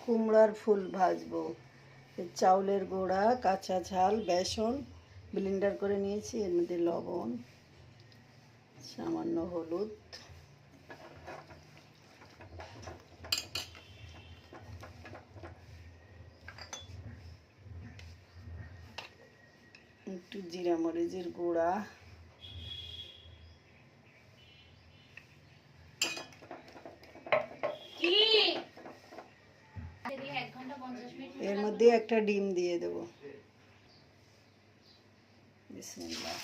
কুমড়ার ফুল ভাজবো। চাউলের গুঁড়া, কাঁচা ঝাল, বেসন ব্লেন্ডার করে নিয়েছি। এর মধ্যে লবণ, সামান্য হলুদ, একটু জিরা মরিচের গুঁড়া, এর মধ্যে একটা ডিম দিয়ে দেব। বিসমিল্লাহ।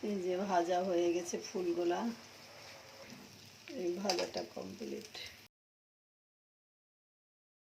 এই যে ভাজা হয়ে গেছে ফুলগুলা, এই ভাজাটা কমপ্লিট।